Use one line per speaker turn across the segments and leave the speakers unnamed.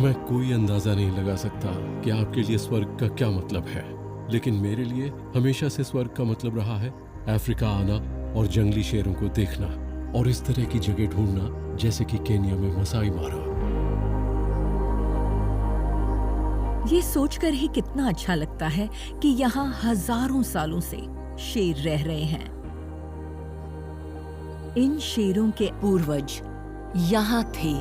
मैं कोई अंदाजा नहीं लगा सकता कि आपके लिए स्वर्ग का क्या मतलब है, लेकिन मेरे लिए हमेशा से स्वर्ग का मतलब रहा है अफ्रीका आना और जंगली शेरों को देखना और इस तरह की जगह ढूंढना जैसे कि केन्या में मसाई मारा।
ये सोचकर ही कितना अच्छा लगता है कि यहाँ हजारों सालों से शेर रह रहे हैं। इन शेरों के पूर्वज यहाँ थे।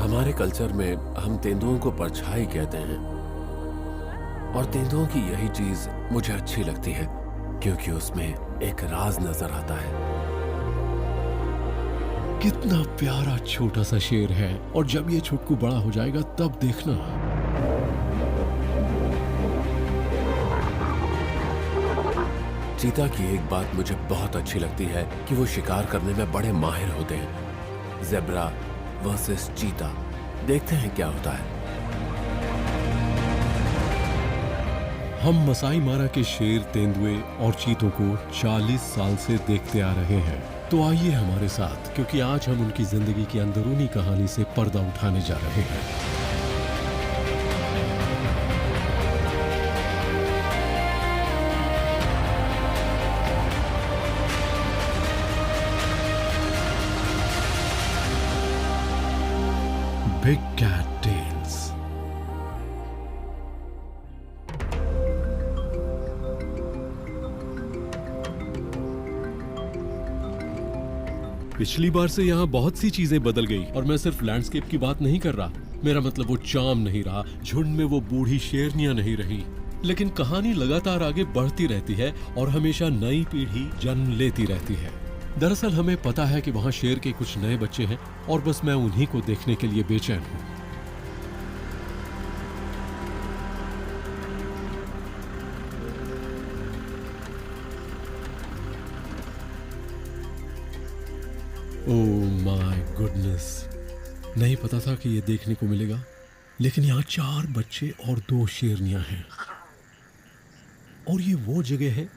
हमारे कल्चर में हम तेंदुओं को परछाई कहते हैं और तेंदुओं की यही चीज मुझे अच्छी लगती है क्योंकि उसमें एक राज नजर आता है।
कितना प्यारा छोटा सा शेर है और जब ये छुटकू बड़ा हो जाएगा तब देखना।
चीता की एक बात मुझे बहुत अच्छी लगती है कि वो शिकार करने में बड़े माहिर होते हैं। ज़ेब्रा वर्सेस चीता, देखते हैं क्या होता है।
हम मसाई मारा के शेर, तेंदुए और चीतों को 40 साल से देखते आ रहे हैं, तो आइए हमारे साथ, क्योंकि आज हम उनकी जिंदगी की अंदरूनी कहानी से पर्दा उठाने जा रहे हैं। Big cat tales. पिछली बार से यहाँ बहुत सी चीजें बदल गई और मैं सिर्फ लैंडस्केप की बात नहीं कर रहा। मेरा मतलब वो चार्म नहीं रहा, झुंड में वो बूढ़ी शेरनियां नहीं रही, लेकिन कहानी लगातार आगे बढ़ती रहती है और हमेशा नई पीढ़ी जन्म लेती रहती है। दरअसल हमें पता है कि वहां शेर के कुछ नए बच्चे हैं और बस मैं उन्हीं को देखने के लिए बेचैन हूं। ओह माय गुडनेस, नहीं पता था कि ये देखने को मिलेगा, लेकिन यहाँ 4 बच्चे और 2 शेरनियां हैं। और ये वो जगह है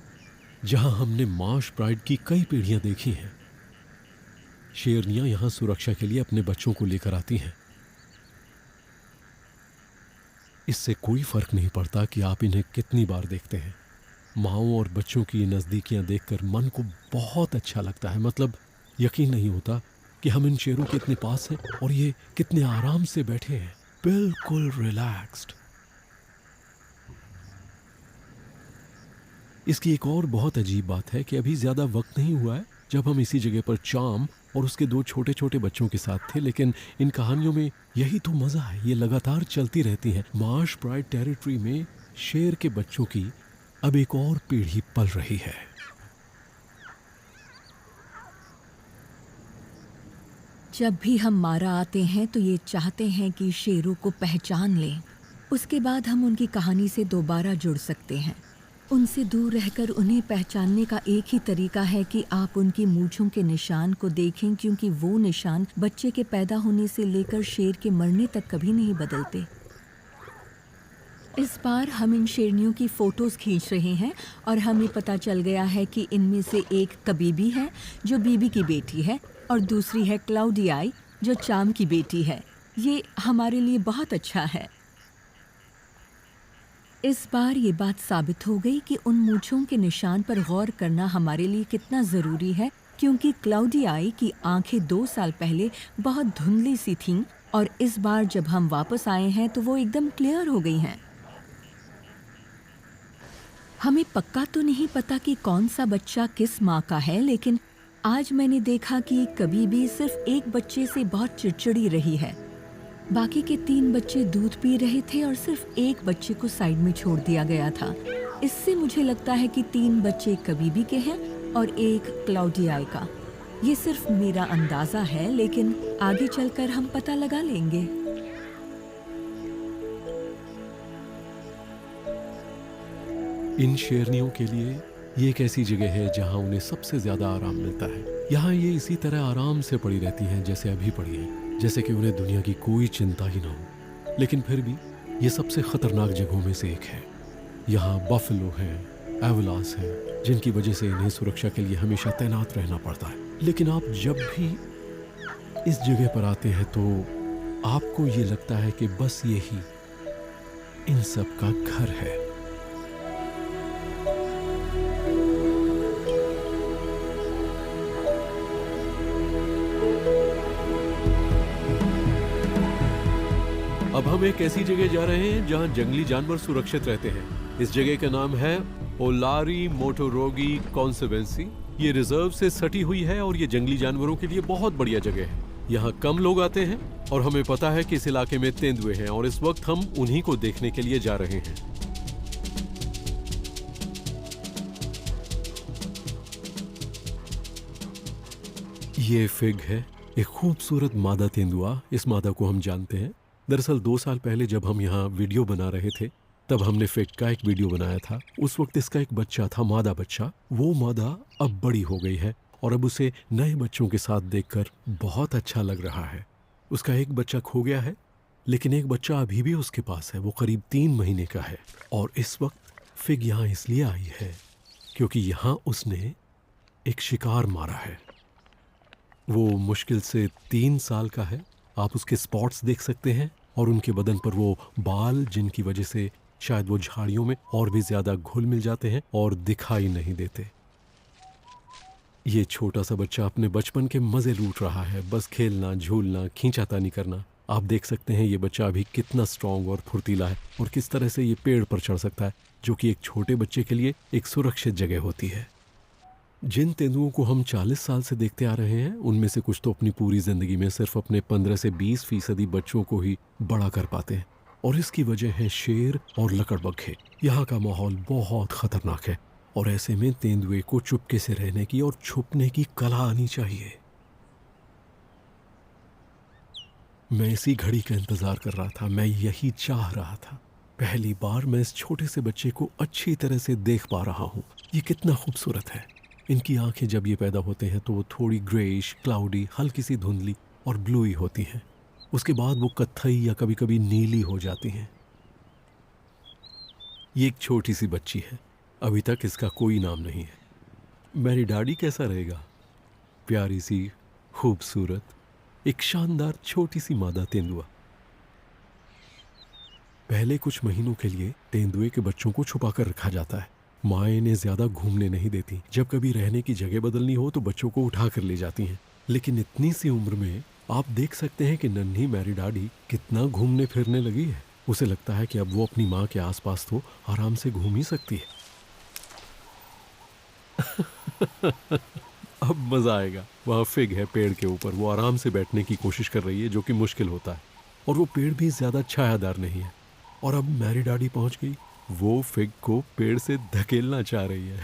जहां हमने मार्श प्राइड की कई पीढ़ियां देखी हैं। शेरनियां यहां सुरक्षा के लिए अपने बच्चों को लेकर आती हैं। इससे कोई फर्क नहीं पड़ता कि आप इन्हें कितनी बार देखते हैं। माँओं और बच्चों की नजदीकियां देखकर मन को बहुत अच्छा लगता है। मतलब यकीन नहीं होता कि हम इन शेरों के इतने पास हैं और ये कितने आराम से बैठे हैं, बिल्कुल रिलैक्स्ड। इसकी एक और बहुत अजीब बात है कि अभी ज्यादा वक्त नहीं हुआ है जब हम इसी जगह पर चार्म और उसके 2 छोटे छोटे बच्चों के साथ थे, लेकिन इन कहानियों में यही तो मजा है, ये लगातार चलती रहती हैं। मार्श प्राइड टेरिटरी में शेर के बच्चों की अब एक और पीढ़ी पल रही है।
जब भी हम मारा आते हैं तो ये चाहते हैं कि शेरों को पहचान लें, उसके बाद हम उनकी कहानी से दोबारा जुड़ सकते हैं। उनसे दूर रहकर उन्हें पहचानने का एक ही तरीका है कि आप उनकी मूंछों के निशान को देखें, क्योंकि वो निशान बच्चे के पैदा होने से लेकर शेर के मरने तक कभी नहीं बदलते। इस बार हम इन शेरनियों की फोटोज खींच रहे हैं और हमें पता चल गया है कि इनमें से एक कबीबी है जो बीबी की बेटी है और दूसरी है क्लाउडियाई जो चाम की बेटी है। ये हमारे लिए बहुत अच्छा है। इस बार ये बात साबित हो गई कि उन मूंछों के निशान पर गौर करना हमारे लिए कितना ज़रूरी है, क्योंकि क्लाउडियाई की आंखें 2 साल पहले बहुत धुंधली सी थीं और इस बार जब हम वापस आए हैं तो वो एकदम क्लियर हो गई हैं। हमें पक्का तो नहीं पता कि कौन सा बच्चा किस माँ का है, लेकिन आज मैंने देखा कि कबीबी सिर्फ एक बच्चे से बहुत चिड़चिड़ी रही है। बाकी के 3 बच्चे दूध पी रहे थे और सिर्फ एक बच्चे को साइड में छोड़ दिया गया था। इससे मुझे लगता है कि 3 बच्चे कबीबी के हैं और एक क्लाउडियाई का। ये सिर्फ मेरा अंदाजा है, लेकिन आगे चलकर हम पता लगा लेंगे।
इन शेरनियों के लिए ये एक ऐसी जगह है जहां उन्हें सबसे ज्यादा आराम मिलता है। यहाँ ये इसी तरह आराम से पड़ी रहती हैं जैसे अभी पड़ी हैं, जैसे कि उन्हें दुनिया की कोई चिंता ही ना हो। लेकिन फिर भी ये सबसे खतरनाक जगहों में से एक है। यहाँ बफेलो हैं, एवलास हैं, जिनकी वजह से इन्हें सुरक्षा के लिए हमेशा तैनात रहना पड़ता है। लेकिन आप जब भी इस जगह पर आते हैं तो आपको ये लगता है कि बस यही इन सब का घर है। अब हम एक ऐसी जगह जा रहे हैं जहां जंगली जानवर सुरक्षित रहते हैं। इस जगह का नाम है ओलारी मोटोरोगी कॉन्जर्वेंसी। ये रिजर्व से सटी हुई है और ये जंगली जानवरों के लिए बहुत बढ़िया जगह है। यहाँ कम लोग आते हैं और हमें पता है कि इस इलाके में तेंदुए हैं और इस वक्त हम उन्हीं को देखने के लिए जा रहे हैं। ये फिग है, एक खूबसूरत मादा तेंदुआ। इस मादा को हम जानते हैं। दरअसल 2 साल पहले जब हम यहाँ वीडियो बना रहे थे तब हमने फिग का एक वीडियो बनाया था। उस वक्त इसका एक बच्चा था, मादा बच्चा। वो मादा अब बड़ी हो गई है और अब उसे नए बच्चों के साथ देखकर बहुत अच्छा लग रहा है। उसका एक बच्चा खो गया है लेकिन एक बच्चा अभी भी उसके पास है। वो करीब 3 महीने का है और इस वक्त फिग यहाँ इसलिए आई है क्योंकि यहाँ उसने एक शिकार मारा है। वो मुश्किल से 3 साल का है। आप उसके स्पॉट्स देख सकते हैं और उनके बदन पर वो बाल जिनकी वजह से शायद वो झाड़ियों में और भी ज्यादा घुल मिल जाते हैं और दिखाई नहीं देते। ये छोटा सा बच्चा अपने बचपन के मजे लूट रहा है, बस खेलना, झूलना, खींचातानी करना। आप देख सकते हैं ये बच्चा अभी कितना स्ट्रांग और फुर्तीला है और किस तरह से ये पेड़ पर चढ़ सकता है, जो कि एक छोटे बच्चे के लिए एक सुरक्षित जगह होती है। जिन तेंदुओं को हम 40 साल से देखते आ रहे हैं उनमें से कुछ तो अपनी पूरी जिंदगी में सिर्फ अपने 15 से 20% बच्चों को ही बड़ा कर पाते हैं और इसकी वजह है शेर और लकड़बग्घे। यहाँ का माहौल बहुत खतरनाक है और ऐसे में तेंदुए को चुपके से रहने की और छुपने की कला आनी चाहिए। मैं इसी घड़ी का इंतजार कर रहा था, मैं यही चाह रहा था। पहली बार मैं इस छोटे से बच्चे को अच्छी तरह से देख पा रहा हूँ। ये कितना खूबसूरत है। इनकी आंखें जब ये पैदा होते हैं तो वो थोड़ी ग्रेइश, क्लाउडी, हल्की सी धुंधली और ब्लूई होती हैं। उसके बाद वो कत्थई या कभी कभी नीली हो जाती हैं। ये एक छोटी सी बच्ची है, अभी तक इसका कोई नाम नहीं है। मेरी डैडी कैसा रहेगा? प्यारी सी, खूबसूरत, एक शानदार छोटी सी मादा तेंदुआ। पहले कुछ महीनों के लिए तेंदुए के बच्चों को छुपा कर रखा जाता है। माँ इन्हें ज्यादा घूमने नहीं देती। जब कभी रहने की जगह बदलनी हो तो बच्चों को उठा कर ले जाती हैं। लेकिन इतनी सी उम्र में आप देख सकते हैं कि नन्ही मैरी डाडी कितना घूमने फिरने लगी है। उसे लगता है कि अब वो अपनी माँ के आसपास तो आराम से घूम ही सकती है। अब मजा आएगा। वहाँ फिग है पेड़ के ऊपर, वो आराम से बैठने की कोशिश कर रही है, जो कि मुश्किल होता है और वो पेड़ भी ज्यादा छायादार नहीं है। और अब मैरी डाडी पहुंच गई, वो फिग को पेड़ से धकेलना चाह रही है।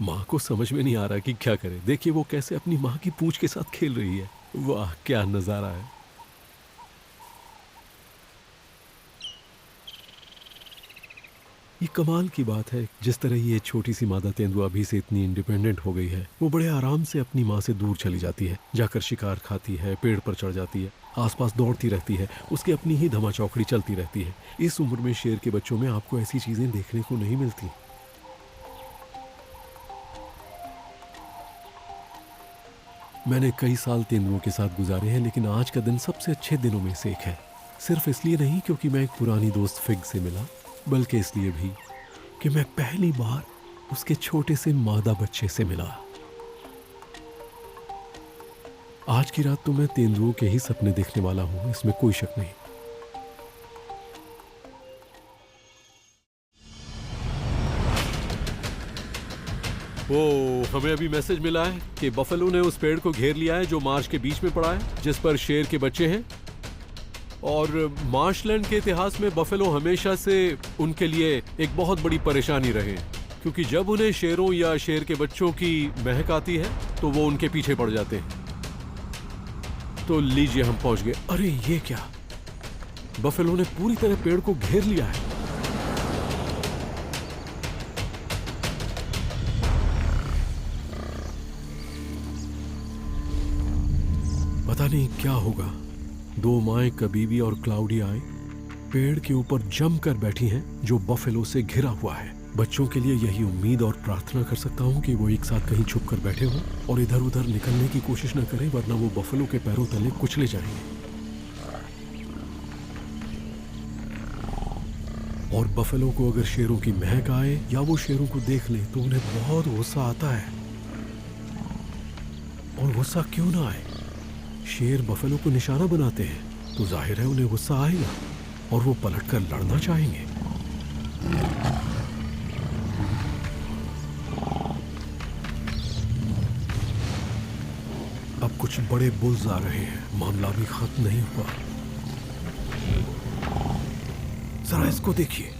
माँ को समझ में नहीं आ रहा कि क्या करे। देखिए वो कैसे अपनी माँ की पूंछ के साथ खेल रही है। वाह क्या नजारा है। ये कमाल की बात है, जिस तरह ये छोटी सी मादा तेंदुआ अभी से इतनी इंडिपेंडेंट हो गई है। वो बड़े आराम से अपनी माँ से दूर चली जाती है, जाकर शिकार खाती है, पेड़ पर चढ़ जाती है, आसपास दौड़ती रहती है, उसकी अपनी ही धमाचौकड़ी चलती रहती है। इस उम्र में शेर के बच्चों में आपको ऐसी चीजें देखने को नहीं मिलती। मैंने कई साल तेंदुओं के साथ गुजारे हैं, लेकिन आज का दिन सबसे अच्छे दिनों में से एक है। सिर्फ इसलिए नहीं क्योंकि मैं एक पुरानी दोस्त फिग से मिला, बल्कि इसलिए भी कि मैं पहली बार उसके छोटे से मादा बच्चे से मिला। आज की रात तो मैं तेंदुओं के ही सपने देखने वाला हूं, इसमें कोई शक नहीं। ओ, हमें अभी मैसेज मिला है कि बफेलो ने उस पेड़ को घेर लिया है जो मार्श के बीच में पड़ा है, जिस पर शेर के बच्चे हैं। और मार्शलैंड के इतिहास में बफेलो हमेशा से उनके लिए एक बहुत बड़ी परेशानी रहे, क्योंकि जब उन्हें शेरों या शेर के बच्चों की महक आती है तो वो उनके पीछे पड़ जाते हैं। तो लीजिए हम पहुंच गए। अरे ये क्या, बफेलो ने पूरी तरह पेड़ को घेर लिया है। पता नहीं क्या होगा। 2 माएं कबीबी और क्लाउडी आए पेड़ के ऊपर जमकर बैठी हैं जो बफेलो से घिरा हुआ है। बच्चों के लिए यही उम्मीद और प्रार्थना कर सकता हूँ कि वो एक साथ कहीं छुप कर बैठे हों और इधर उधर निकलने की कोशिश न करें, वरना वो बफेलो के पैरों तले कुचले जाएंगे। और बफेलो को अगर शेरों की महक आए या वो शेरों को देख ले तो उन्हें बहुत गुस्सा आता है। और गुस्सा क्यों ना आए, शेर बफेलो को निशाना बनाते हैं तो जाहिर है उन्हें गुस्सा आएगा और वो पलटकर लड़ना चाहेंगे। अब कुछ बड़े बुल्स आ रहे हैं, मामला भी खत्म नहीं हुआ। जरा इसको देखिए,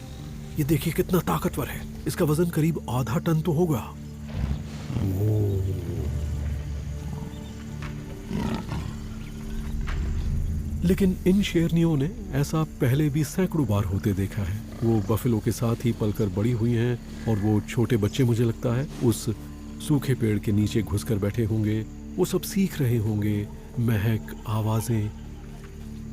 ये देखिए कितना ताकतवर है। इसका वजन करीब आधा टन तो होगा। लेकिन इन शेरनियों ने ऐसा पहले भी सैकड़ों बार होते देखा है। वो बफेलो के साथ ही पलकर बड़ी हुई हैं और वो छोटे बच्चे मुझे लगता है उस सूखे पेड़ के नीचे घुसकर बैठे होंगे। वो सब सीख रहे होंगे महक, आवाजें,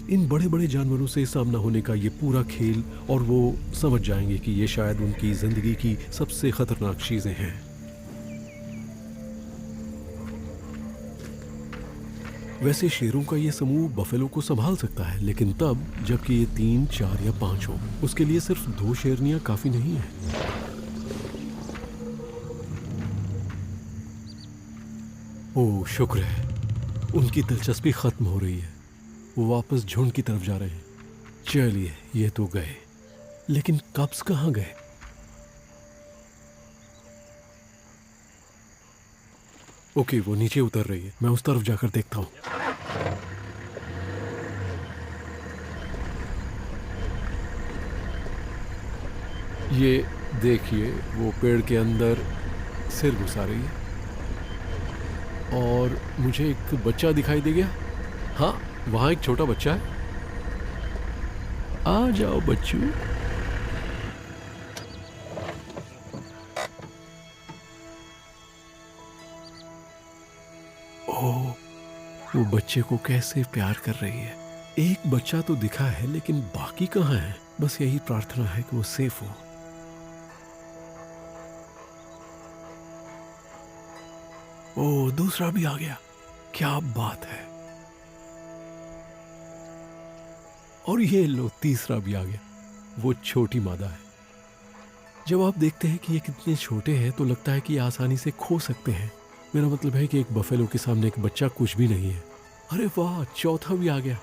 इन बड़े बड़े जानवरों से सामना होने का ये पूरा खेल, और वो समझ जाएंगे कि ये शायद उनकी जिंदगी की सबसे खतरनाक चीजें हैं। वैसे शेरों का ये समूह बफेलो को संभाल सकता है, लेकिन तब जबकि ये 3, 4 या 5 हो। उसके लिए सिर्फ 2 शेरनियां काफी नहीं है। ओह शुक्र है, उनकी दिलचस्पी खत्म हो रही है। वो वापस झुंड की तरफ जा रहे हैं। चलिए, ये तो गए, लेकिन कब्स कहाँ गए? ओके, वो नीचे उतर रही है। मैं उस तरफ जाकर देखता हूँ। ये देखिए, वो पेड़ के अंदर सिर घुसा रही है और मुझे एक बच्चा दिखाई दे गया। हाँ, वहाँ एक छोटा बच्चा है। आ जाओ बच्चू। ओह, वो बच्चे को कैसे प्यार कर रही है। एक बच्चा तो दिखा है, लेकिन बाकी कहाँ है? बस यही प्रार्थना है कि वो सेफ हो। ओह, दूसरा भी आ गया। क्या बात है। और ये लो, तीसरा भी आ गया। वो छोटी मादा है। जब आप देखते हैं कि ये कितने छोटे हैं तो लगता है कि आसानी से खो सकते हैं। मेरा मतलब है कि एक बफेलो के सामने एक बच्चा कुछ भी नहीं है। अरे वाह, चौथा भी आ गया।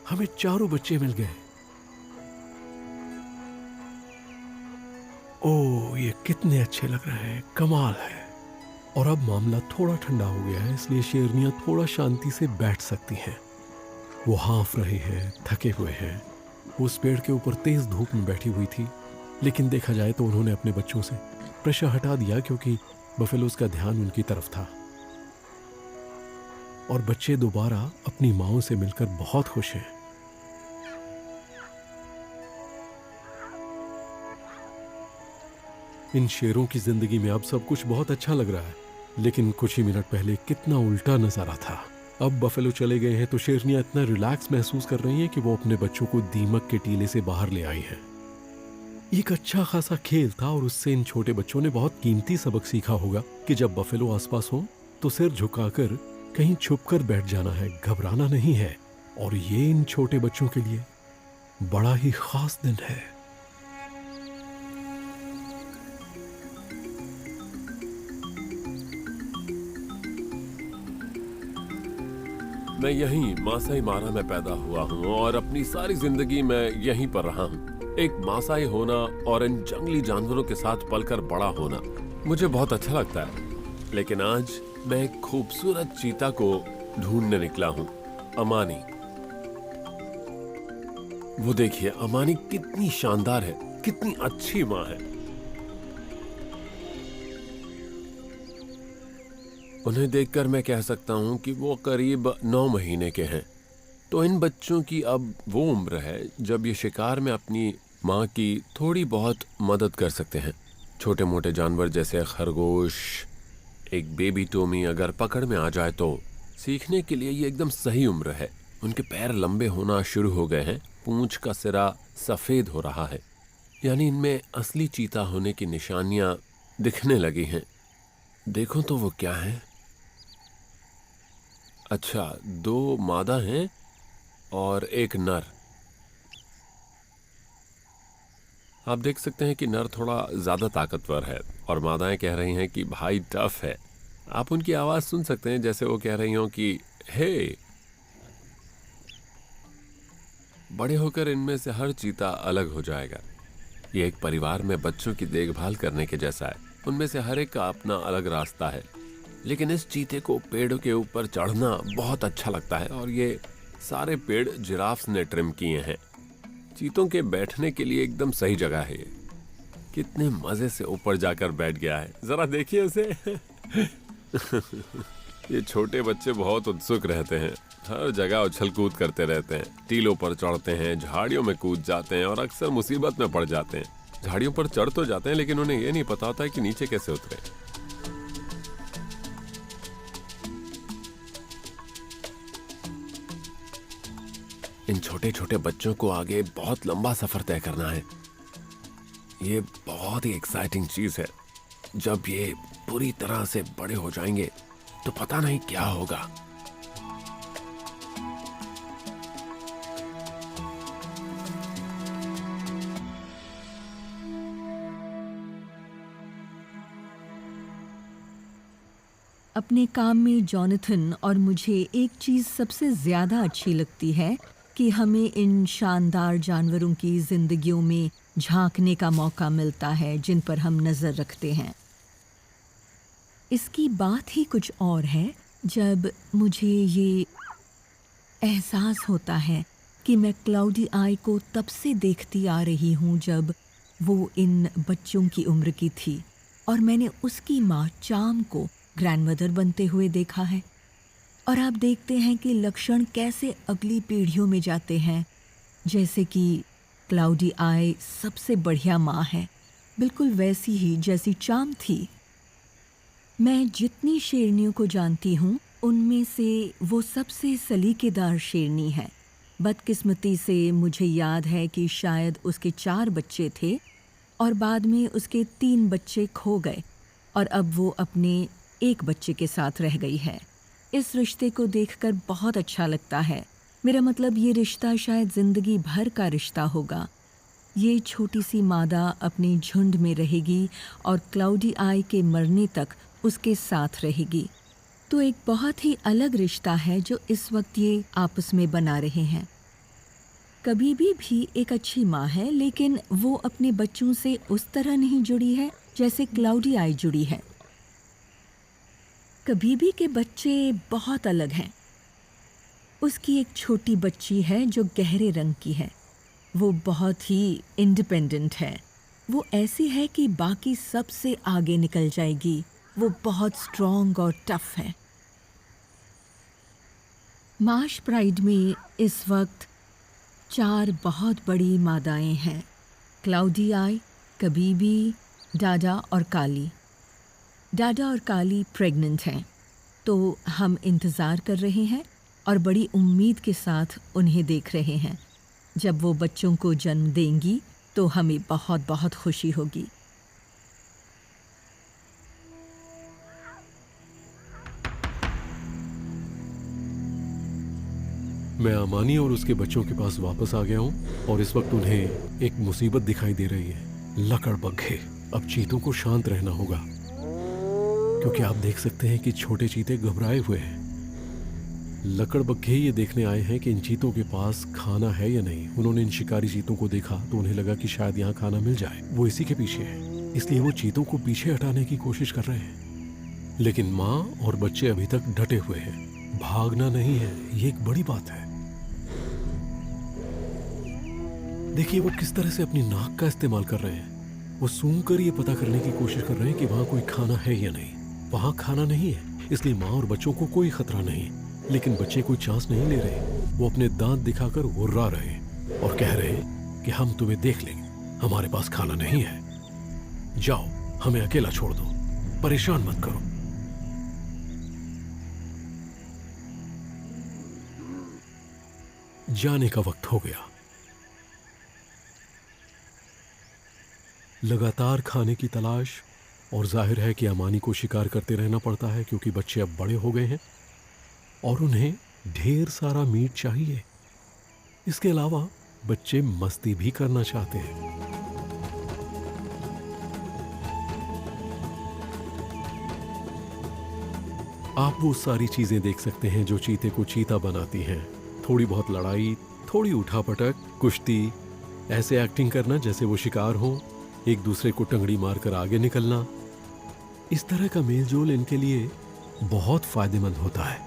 हमें 4 बच्चे मिल गए। ओह, ये कितने अच्छे लग रहे हैं, कमाल है। और अब मामला थोड़ा ठंडा हो गया है, इसलिए शेरनियां थोड़ा शांति से बैठ सकती हैं। वो हाँफ रहे हैं, थके हुए हैं। वो उस पेड़ के ऊपर तेज धूप में बैठी हुई थी, लेकिन देखा जाए तो उन्होंने अपने बच्चों से प्रेशर हटा दिया, क्योंकि बफेलोज का ध्यान उनकी तरफ था। और बच्चे दोबारा अपनी माओं से मिलकर बहुत खुश हैं। इन शेरों की जिंदगी में अब सब कुछ बहुत अच्छा लग रहा है, लेकिन कुछ ही मिनट पहले कितना उल्टा नजारा था। अब बफेलो चले गए हैं तो शेरनियां इतना रिलैक्स महसूस कर रही हैं कि वो अपने बच्चों को दीमक के टीले से बाहर ले आई हैं। एक अच्छा खासा खेल था और उससे इन छोटे बच्चों ने बहुत कीमती सबक सीखा होगा कि जब बफेलो आसपास हो तो सिर झुकाकर कहीं छुपकर बैठ जाना है, घबराना नहीं है। और ये इन छोटे बच्चों के लिए बड़ा ही खास दिन है।
मैं यहीं मासाई मारा में पैदा हुआ हूँ और अपनी सारी जिंदगी मैं यहीं पर रहा हूँ। एक मासाई होना और इन जंगली जानवरों के साथ पलकर बड़ा होना मुझे बहुत अच्छा लगता है। लेकिन आज मैं एक खूबसूरत चीता को ढूंढने निकला हूँ, अमानी। वो देखिए, अमानी कितनी शानदार है, कितनी अच्छी माँ है। उन्हें देखकर मैं कह सकता हूँ कि वो करीब 9 महीने के हैं। तो इन बच्चों की अब वो उम्र है जब ये शिकार में अपनी माँ की थोड़ी बहुत मदद कर सकते हैं। छोटे मोटे जानवर जैसे खरगोश, एक बेबी टोमी अगर पकड़ में आ जाए तो सीखने के लिए ये एकदम सही उम्र है। उनके पैर लंबे होना शुरू हो गए हैं, पूंछ का सिरा सफेद हो रहा है। यानी इनमें असली चीता होने की निशानियां दिखने लगी हैं। देखो तो वो क्या है। अच्छा, 2 मादा हैं और एक नर। आप देख सकते हैं कि नर थोड़ा ज्यादा ताकतवर है और मादाएं कह रही हैं कि भाई टफ है। आप उनकी आवाज सुन सकते हैं जैसे वो कह रही हों कि हे। बड़े होकर इनमें से हर चीता अलग हो जाएगा। ये एक परिवार में बच्चों की देखभाल करने के जैसा है। उनमें से हर एक का अपना अलग रास्ता है, लेकिन इस चीते को पेड़ों के ऊपर चढ़ना बहुत अच्छा लगता है और ये सारे पेड़ जिराफ्स ने ट्रिम किए हैं। चीतों के बैठने के लिए एकदम सही जगह है ये। कितने मजे से ऊपर जाकर बैठ गया है, जरा देखिए उसे। ये छोटे बच्चे बहुत उत्सुक रहते हैं, हर जगह उछल कूद करते रहते हैं, टीलों पर चढ़ते हैं, झाड़ियों में कूद जाते हैं और अक्सर मुसीबत में पड़ जाते हैं। झाड़ियों पर चढ़ तो जाते हैं लेकिन उन्हें यह नहीं पता होता है कि नीचे कैसे उतरे। इन छोटे छोटे बच्चों को आगे बहुत लंबा सफर तय करना है। ये बहुत ही एक्साइटिंग चीज है। जब ये पूरी तरह से बड़े हो जाएंगे तो पता नहीं क्या होगा।
अपने काम में जॉनथन और मुझे एक चीज़ सबसे ज़्यादा अच्छी लगती है कि हमें इन शानदार जानवरों की ज़िंदगियों में झांकने का मौका मिलता है जिन पर हम नज़र रखते हैं। इसकी बात ही कुछ और है जब मुझे ये एहसास होता है कि मैं क्लाउडी आई को तब से देखती आ रही हूँ जब वो इन बच्चों की उम्र की थी और मैंने उसकी माँ चाम को ग्रैंडमदर बनते हुए देखा है। और आप देखते हैं कि लक्षण कैसे अगली पीढ़ियों में जाते हैं, जैसे कि क्लाउडी आई सबसे बढ़िया माँ है, बिल्कुल वैसी ही जैसी चाम थी। मैं जितनी शेरनियों को जानती हूँ उनमें से वो सबसे सलीकेदार शेरनी है। बदकिस्मती से मुझे याद है कि शायद उसके 4 बच्चे थे और बाद में उसके 3 बच्चे खो गए और अब वो अपने एक बच्चे के साथ रह गई है। इस रिश्ते को देखकर बहुत अच्छा लगता है। मेरा मतलब ये रिश्ता शायद ज़िंदगी भर का रिश्ता होगा। ये छोटी सी मादा अपने झुंड में रहेगी और क्लाउडी आई के मरने तक उसके साथ रहेगी। तो एक बहुत ही अलग रिश्ता है जो इस वक्त ये आपस में बना रहे हैं। कभी भी एक अच्छी माँ है, लेकिन वो अपने बच्चों से उस तरह नहीं जुड़ी है जैसे क्लाउडी आई जुड़ी है। कभी भी के बच्चे बहुत अलग हैं। उसकी एक छोटी बच्ची है जो गहरे रंग की है। वो बहुत ही इंडिपेंडेंट है। वो ऐसी है कि बाकी सबसे आगे निकल जाएगी। वो बहुत स्ट्रॉन्ग और टफ है। मार्श प्राइड में इस वक्त 4 बहुत बड़ी मादाएं हैं, क्लाउडी आई, कबीबी, डाडा और काली। डाडा और काली प्रेग्नेंट हैं, तो हम इंतज़ार कर रहे हैं और बड़ी उम्मीद के साथ उन्हें देख रहे हैं। जब वो बच्चों को जन्म देंगी तो हमें बहुत बहुत खुशी होगी।
मैं अमानी और उसके बच्चों के पास वापस आ गया हूँ और इस वक्त उन्हें एक मुसीबत दिखाई दे रही है, लकड़बग्घे। अब चीतों को शांत रहना होगा क्योंकि आप देख सकते हैं कि छोटे चीते घबराए हुए हैं। लकड़बग्घे ये देखने आए हैं कि इन चीतों के पास खाना है या नहीं। उन्होंने इन शिकारी चीतों को देखा तो उन्हें लगा कि शायद यहाँ खाना मिल जाए। वो इसी के पीछे है, इसलिए वो चीतों को पीछे हटाने की कोशिश कर रहे हैं। लेकिन माँ और बच्चे अभी तक डटे हुए हैं। भागना नहीं है, ये एक बड़ी बात है। देखिए वो किस तरह से अपनी नाक का इस्तेमाल कर रहे हैं। वो सूंघ कर ये पता करने की कोशिश कर रहे हैं कि वहां कोई खाना है या नहीं। वहां खाना नहीं है, इसलिए माँ और बच्चों को कोई खतरा नहीं। लेकिन बच्चे कोई चांस नहीं ले रहे। वो अपने दांत दिखाकर हुर्रा रहे और कह रहे कि हम तुम्हें देख लेंगे, हमारे पास खाना नहीं है, जाओ हमें अकेला छोड़ दो, परेशान मत करो। जाने का वक्त हो गया। लगातार खाने की तलाश, और जाहिर है कि अमानी को शिकार करते रहना पड़ता है क्योंकि बच्चे अब बड़े हो गए हैं और उन्हें ढेर सारा मीट चाहिए। इसके अलावा बच्चे मस्ती भी करना चाहते हैं। आप वो सारी चीजें देख सकते हैं जो चीते को चीता बनाती हैं। थोड़ी बहुत लड़ाई, थोड़ी उठापटक, कुश्ती, ऐसे एक्टिंग करना जैसे वो शिकार हो, एक दूसरे को टंगड़ी मारकर आगे निकलना। इस तरह का मेलजोल इनके लिए बहुत फायदेमंद होता है।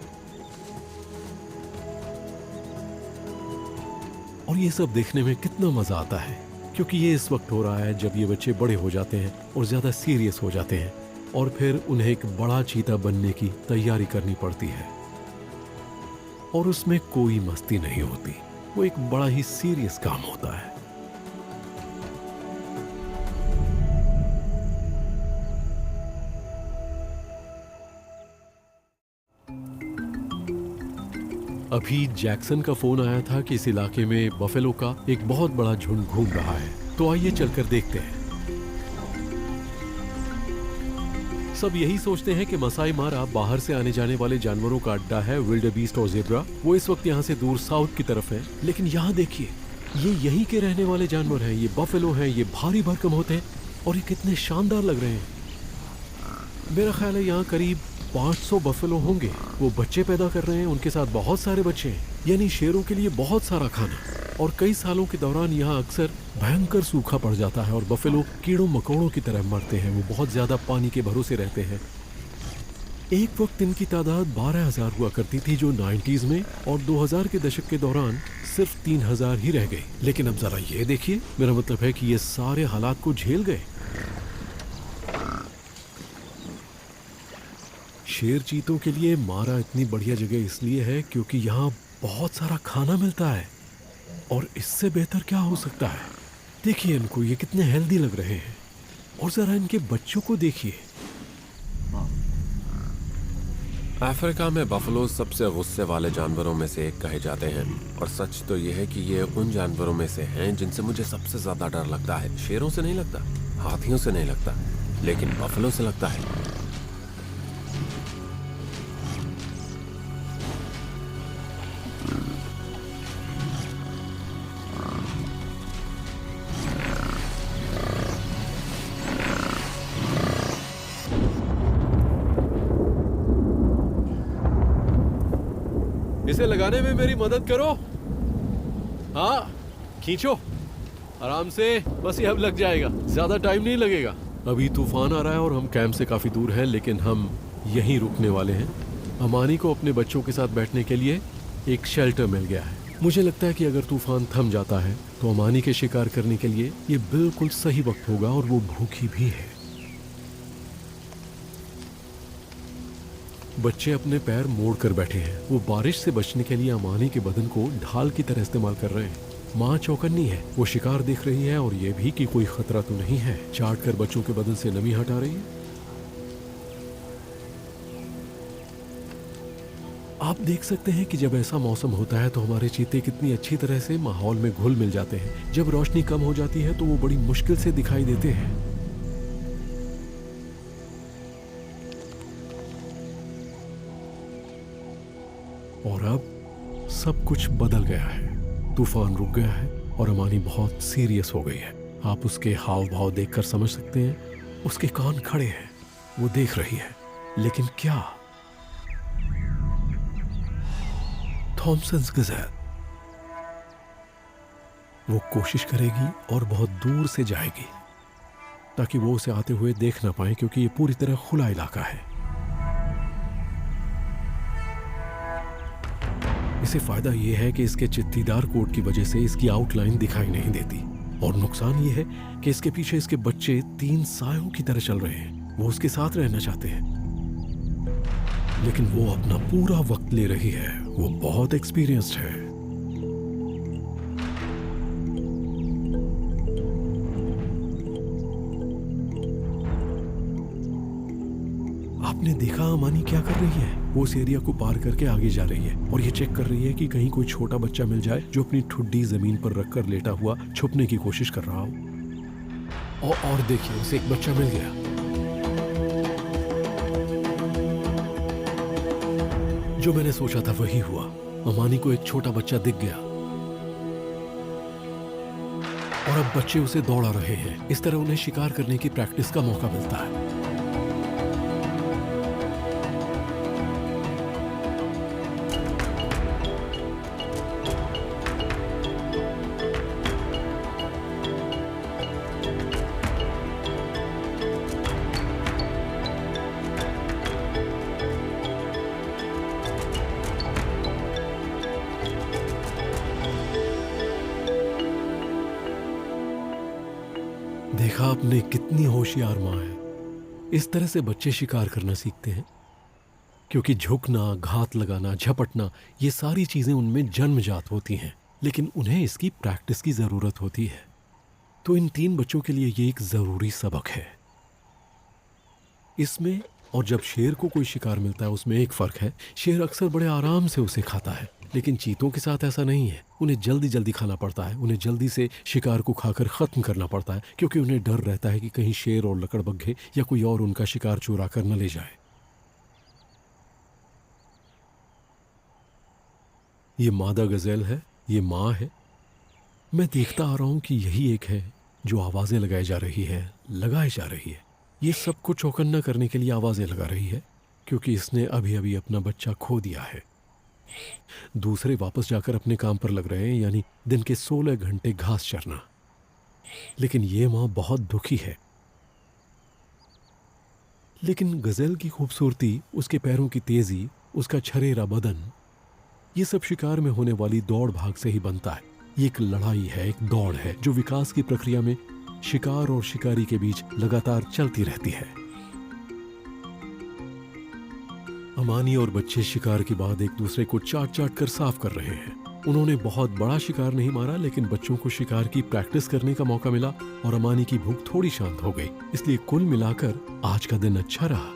और ये सब देखने में कितना मजा आता है, क्योंकि ये इस वक्त हो रहा है जब ये बच्चे बड़े हो जाते हैं और ज्यादा सीरियस हो जाते हैं और फिर उन्हें एक बड़ा चीता बनने की तैयारी करनी पड़ती है। और उसमें कोई मस्ती नहीं होती, वो एक बड़ा ही सीरियस काम होता है। अभी जैक्सन का फोन आया था कि इस इलाके में बफेलो का एक बहुत बड़ा झुंड घूम रहा है, तो आइए चलकर देखते हैं। सब यही सोचते हैं कि मसाई मारा बाहर से आने जाने वाले जानवरों का अड्डा है, विल्डेबीस्ट और ज़ेब्रा। वो इस वक्त यहाँ से दूर साउथ की तरफ है, लेकिन यहाँ देखिए, ये यहीं के रहने वाले जानवर हैं। ये बफेलो हैं, ये भारी भरकम होते हैं और ये कितने शानदार लग रहे हैं। मेरा ख्याल है यहाँ करीब 500 बफेलो होंगे। वो बच्चे पैदा कर रहे हैं, उनके साथ बहुत सारे बच्चे हैं, यानी शेरों के लिए बहुत सारा खाना। और कई सालों के दौरान यहाँ अक्सर भयंकर सूखा पड़ जाता है और बफेलो कीड़ों मकोड़ों की तरह मरते हैं। वो बहुत ज्यादा पानी के भरोसे रहते हैं। एक वक्त इनकी तादाद 12,000 हुआ करती थी जो 90s में, और 2000 के दशक के दौरान सिर्फ 3000 ही रह गए। लेकिन अब जरा ये देखिए, मेरा मतलब है कि ये सारे हालात को झेल गए। शेर चीतों के लिए मारा इतनी बढ़िया जगह इसलिए है क्योंकि यहाँ बहुत सारा खाना मिलता है, और इससे बेहतर क्या हो सकता है। देखिए इनको, ये कितने हेल्दी लग रहे हैं। और जरा इनके बच्चों को देखिए।
अफ्रीका में बफलो सबसे गुस्से वाले जानवरों में से एक कहे जाते हैं, और सच तो यह है कि ये उन जानवरों में से हैं जिनसे मुझे सबसे ज्यादा डर लगता है। शेरों से नहीं लगता, हाथियों से नहीं लगता, लेकिन बफलो से लगता है।
इसे लगाने में मेरी मदद करो। हाँ, खींचो आराम से, बस ये अब लग जाएगा, ज्यादा टाइम नहीं लगेगा। अभी तूफान आ रहा है और हम कैंप से काफी दूर हैं, लेकिन हम यहीं रुकने वाले हैं। अमानी को अपने बच्चों के साथ बैठने के लिए एक शेल्टर मिल गया है। मुझे लगता है कि अगर तूफान थम जाता है तो अमानी के शिकार करने के लिए ये बिल्कुल सही वक्त होगा, और वो भूखी भी है। बच्चे अपने पैर मोड़ कर बैठे हैं। वो बारिश से बचने के लिए अमानी के बदन को ढाल की तरह इस्तेमाल कर रहे हैं। माँ चौकन्नी है, वो शिकार देख रही है और ये भी कि कोई खतरा तो नहीं है। चाट कर बच्चों के बदन से नमी हटा रही है। आप देख सकते हैं कि जब ऐसा मौसम होता है तो हमारे चीते कितनी अच्छी तरह से माहौल में घुल मिल जाते हैं। जब रोशनी कम हो जाती है तो वो बड़ी मुश्किल से दिखाई देते हैं। और अब सब कुछ बदल गया है। तूफान रुक गया है और अमानी बहुत सीरियस हो गई है। आप उसके हाव भाव देखकर समझ सकते हैं। उसके कान खड़े हैं, वो देख रही है, लेकिन क्या? थॉमसन्स गज़ेल। वो कोशिश करेगी और बहुत दूर से जाएगी ताकि वो उसे आते हुए देख ना पाए, क्योंकि ये पूरी तरह खुला इलाका है। इसे फायदा यह है कि इसके चित्तीदार कोट की वजह से इसकी आउटलाइन दिखाई नहीं देती, और नुकसान यह है कि इसके पीछे इसके बच्चे 3 सायों की तरह चल रहे हैं। वो उसके साथ रहना चाहते हैं, लेकिन वो अपना पूरा वक्त ले रही है। वो बहुत एक्सपीरियंस्ड है। आपने देखा अमानी क्या कर रही है? वो उस एरिया को पार करके आगे जा रही है और ये चेक कर रही है कि कहीं कोई छोटा बच्चा मिल जाए जो अपनी ठुड्डी जमीन पर रखकर लेटा हुआ छुपने की कोशिश कर रहा हो। और देखिए, उसे एक बच्चा मिल गया। जो मैंने सोचा था वही हुआ। अमानी को एक छोटा बच्चा दिख गया और अब बच्चे उसे दौड़ा रहे हैं। इस तरह उन्हें शिकार करने की प्रैक्टिस का मौका मिलता है। देखा आपने, कितनी होशियार माँ है। इस तरह से बच्चे शिकार करना सीखते हैं, क्योंकि झुकना, घात लगाना, झपटना, ये सारी चीजें उनमें जन्मजात होती हैं, लेकिन उन्हें इसकी प्रैक्टिस की जरूरत होती है। तो इन 3 बच्चों के लिए ये एक जरूरी सबक है। इसमें और जब शेर को कोई शिकार मिलता है उसमें एक फर्क है। शेर अक्सर बड़े आराम से उसे खाता है, लेकिन चीतों के साथ ऐसा नहीं है। उन्हें जल्दी जल्दी खाना पड़ता है, उन्हें जल्दी से शिकार को खाकर खत्म करना पड़ता है, क्योंकि उन्हें डर रहता है कि कहीं शेर और लकड़बग्घे या कोई और उनका शिकार चुरा कर न ले जाए। ये मादा गजेल है, ये माँ है। मैं देखता आ रहा हूं कि यही एक है जो आवाजें लगाई जा रही है, लगाई जा रही है। ये सबको चौकन्ना करने के लिए आवाजें लगा रही है, क्योंकि इसने अभी अभी अपना बच्चा खो दिया है। दूसरे वापस जाकर अपने काम पर लग रहे हैं, यानी दिन के 16 घंटे घास चरना। लेकिन ये माँ बहुत दुखी है। लेकिन गजेल की खूबसूरती, उसके पैरों की तेजी, उसका छरेरा बदन, ये सब शिकार में होने वाली दौड़ भाग से ही बनता है। ये एक लड़ाई है, एक दौड़ है, जो विकास की प्रक्रिया में शिकार और शिकारी के बीच लगातार चलती रहती है। अमानी और बच्चे शिकार के बाद एक दूसरे को चाट चाट कर साफ कर रहे हैं। उन्होंने बहुत बड़ा शिकार नहीं मारा, लेकिन बच्चों को शिकार की प्रैक्टिस करने का मौका मिला और अमानी की भूख थोड़ी शांत हो गई। इसलिए कुल मिलाकर आज का दिन अच्छा रहा।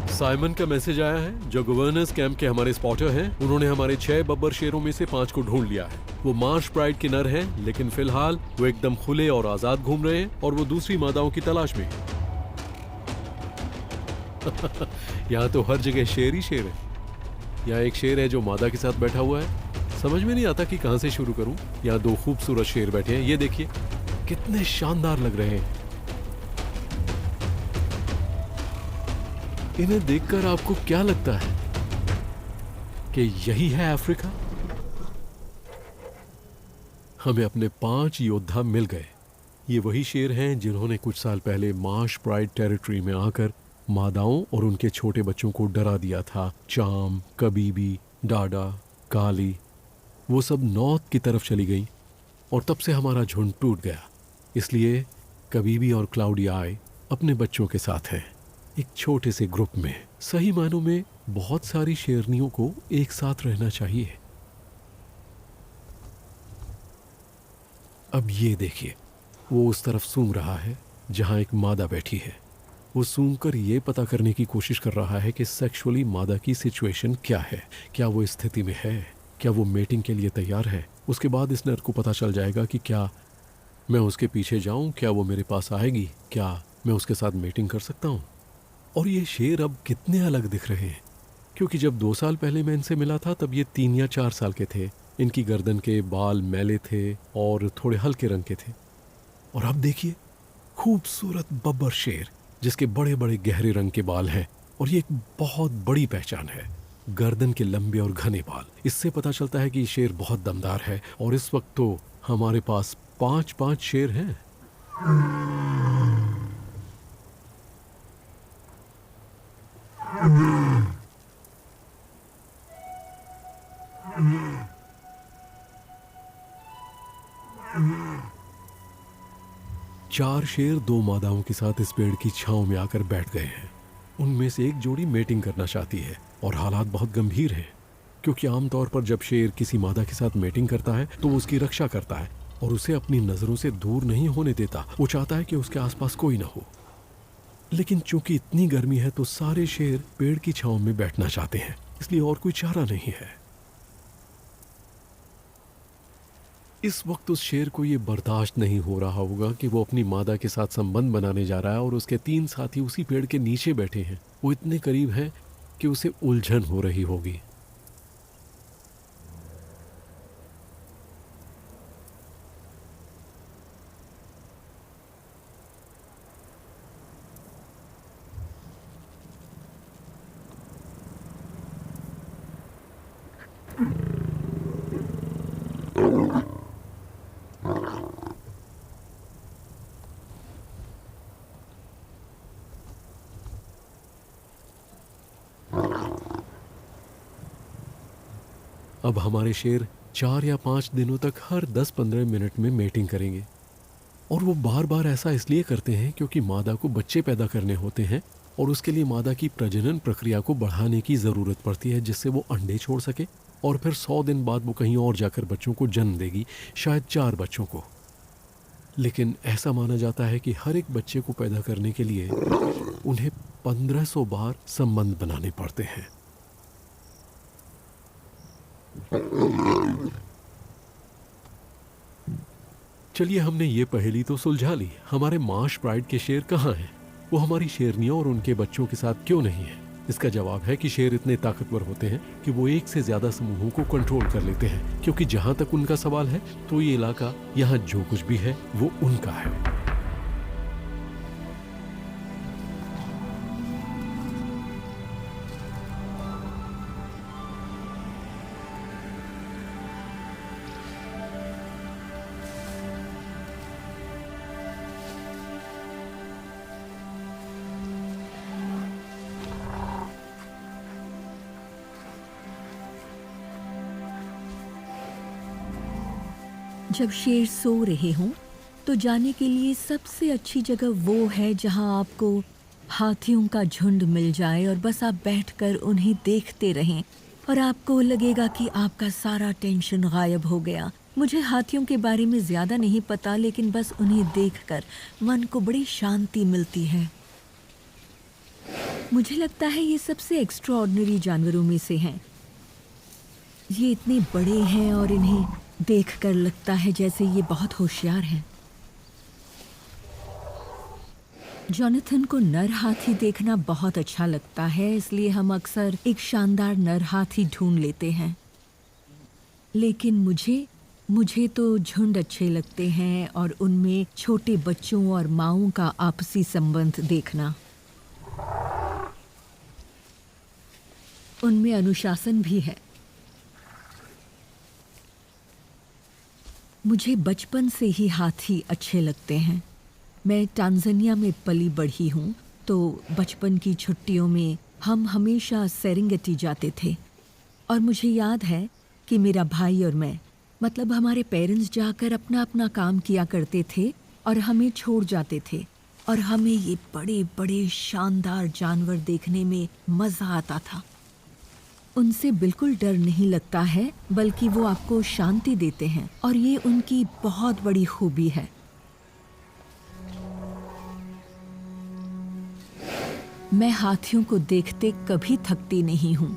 साइमन का मैसेज आया है, जो गवर्नर्स कैंप के हमारे स्पॉटर हैं। उन्होंने हमारे 6 बब्बर शेरों में से 5 को ढूंढ लिया है। वो मार्श प्राइड के नर हैं, लेकिन फिलहाल वो एकदम खुले और आजाद घूम रहे हैं और वो दूसरी मादाओं की तलाश में हैं। यहाँ तो हर जगह शेर ही शेर है। यहाँ एक शेर है जो मादा के साथ बैठा हुआ है। समझ में नहीं आता कि कहाँ से शुरू करूं। यहाँ 2 खूबसूरत शेर बैठे हैं, ये देखिए कितने शानदार लग रहे हैं। इन्हें देखकर आपको क्या लगता है कि यही है अफ्रीका? हमें अपने 5 योद्धा मिल गए। ये वही शेर हैं जिन्होंने कुछ साल पहले मार्श प्राइड टेरिटरी में आकर मादाओं और उनके छोटे बच्चों को डरा दिया था। चाम, कबीबी, डाडा, काली, वो सब नॉर्थ की तरफ चली गई और तब से हमारा झुंड टूट गया। इसलिए कबीबी और क्लाउडी आए अपने बच्चों के साथ हैं, एक छोटे से ग्रुप में। सही मायनों में बहुत सारी शेरनियों को एक साथ रहना चाहिए। अब ये देखिए, वो उस तरफ सूंघ रहा है जहां एक मादा बैठी है। वो सूंघकर ये पता करने की कोशिश कर रहा है कि सेक्सुअली मादा की सिचुएशन क्या है, क्या वो स्थिति में है, क्या वो मेटिंग के लिए तैयार है। उसके बाद इस नर को पता चल जाएगा कि क्या मैं उसके पीछे जाऊं, क्या वो मेरे पास आएगी, क्या मैं उसके साथ मेटिंग कर सकता हूं। और ये शेर अब कितने अलग दिख रहे हैं, क्योंकि जब 2 साल पहले मैं इनसे मिला था तब ये 3 या 4 साल के थे। इनकी गर्दन के बाल मैले थे और थोड़े हल्के रंग के थे। और अब देखिए, खूबसूरत बब्बर शेर जिसके बड़े बड़े गहरे रंग के बाल हैं। और ये एक बहुत बड़ी पहचान है, गर्दन के लंबे और घने बाल। इससे पता चलता है कि ये शेर बहुत दमदार है। और इस वक्त तो हमारे पास 5-5 शेर हैं। चार शेर 2 मादाओं के साथ इस पेड़ की छांव में आकर बैठ गए हैं। उनमें से एक जोड़ी मेटिंग करना चाहती है और हालात बहुत गंभीर हैं, क्योंकि आमतौर पर जब शेर किसी मादा के साथ मेटिंग करता है तो वो उसकी रक्षा करता है और उसे अपनी नजरों से दूर नहीं होने देता। वो चाहता है कि उसके आसपास कोई ना हो। लेकिन चूंकि इतनी गर्मी है तो सारे शेर पेड़ की छांव में बैठना चाहते हैं, इसलिए और कोई चारा नहीं है। इस वक्त उस शेर को ये बर्दाश्त नहीं हो रहा होगा कि वो अपनी मादा के साथ संबंध बनाने जा रहा है और उसके 3 साथी उसी पेड़ के नीचे बैठे हैं। वो इतने करीब हैं कि उसे उलझन हो रही होगी। अब हमारे शेर 4 या 5 दिनों तक हर 10-15 मिनट में मेटिंग करेंगे। और वो बार बार ऐसा इसलिए करते हैं क्योंकि मादा को बच्चे पैदा करने होते हैं और उसके लिए मादा की प्रजनन प्रक्रिया को बढ़ाने की ज़रूरत पड़ती है, जिससे वो अंडे छोड़ सके और फिर 100 दिन बाद वो कहीं और जाकर बच्चों को जन्म देगी, शायद 4 बच्चों को। लेकिन ऐसा माना जाता है कि हर एक बच्चे को पैदा करने के लिए उन्हें 1500 बार संबंध बनाने पड़ते हैं। चलिए, हमने ये पहेली तो सुलझा ली। हमारे मार्श प्राइड के शेर कहाँ हैं? वो हमारी शेरनियों और उनके बच्चों के साथ क्यों नहीं है? इसका जवाब है कि शेर इतने ताकतवर होते हैं कि वो एक से ज्यादा समूहों को कंट्रोल कर लेते हैं, क्योंकि जहां तक उनका सवाल है तो ये इलाका, यहाँ जो कुछ भी है वो उनका है।
जब शेर सो रहे हों तो जाने के लिए सबसे अच्छी जगह वो है जहां आपको हाथियों का झुंड मिल जाए और बस आप बैठकर उन्हें देखते रहें और आपको लगेगा कि आपका सारा टेंशन गायब हो गया। मुझे हाथियों के बारे में ज़्यादा नहीं पता, लेकिन बस उन्हें देखकर मन को बड़ी शांति मिलती है। मुझे लगता है ये सबसे एक्स्ट्राऑर्डिनरी जानवरों में से हैं। ये इतने बड़े हैं और इन्हें देखकर लगता है जैसे ये बहुत होशियार हैं। जॉनथन को नर हाथी देखना बहुत अच्छा लगता है, इसलिए हम अक्सर एक शानदार नर हाथी ढूंढ लेते हैं। लेकिन मुझे तो झुंड अच्छे लगते हैं और उनमें छोटे बच्चों और माँओं का आपसी संबंध देखना। उनमें अनुशासन भी है। मुझे बचपन से ही हाथी अच्छे लगते हैं। मैं टांजानिया में पली बढ़ी हूँ, तो बचपन की छुट्टियों में हम हमेशा सेरेंगेटी जाते थे और मुझे याद है कि मेरा भाई और मैं, मतलब हमारे पेरेंट्स जाकर अपना अपना काम किया करते थे और हमें छोड़ जाते थे और हमें ये बड़े बड़े शानदार जानवर देखने में मज़ा आता था। उनसे बिल्कुल डर नहीं लगता है, बल्कि वो आपको शांति देते हैं और ये उनकी बहुत बड़ी खूबी है। मैं हाथियों को देखते कभी थकती नहीं हूँ।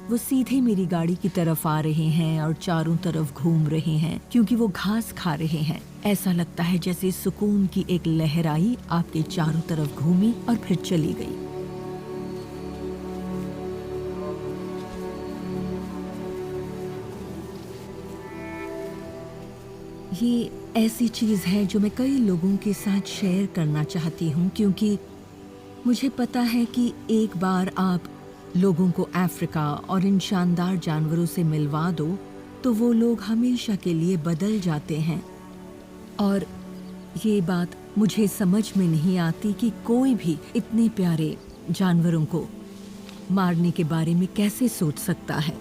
वो सीधे मेरी गाड़ी की तरफ आ रहे हैं और चारों तरफ घूम रहे हैं क्योंकि वो घास खा रहे हैं। ऐसा लगता है जैसे सुकून की एक लहर आई, आपके चारों तरफ घूमी और फिर चली गई। ये ऐसी चीज़ है जो मैं कई लोगों के साथ शेयर करना चाहती हूँ, क्योंकि मुझे पता है कि एक बार आप लोगों को अफ्रीका और इन शानदार जानवरों से मिलवा दो तो वो लोग हमेशा के लिए बदल जाते हैं। और ये बात मुझे समझ में नहीं आती कि कोई भी इतने प्यारे जानवरों को मारने के बारे में कैसे सोच सकता है।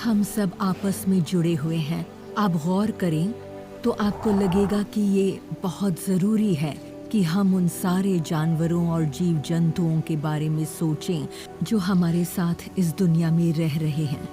हम सब आपस में जुड़े हुए हैं। आप गौर करें तो आपको लगेगा कि ये बहुत ज़रूरी है कि हम उन सारे जानवरों और जीव जंतुओं के बारे में सोचें जो हमारे साथ इस दुनिया में रह रहे हैं।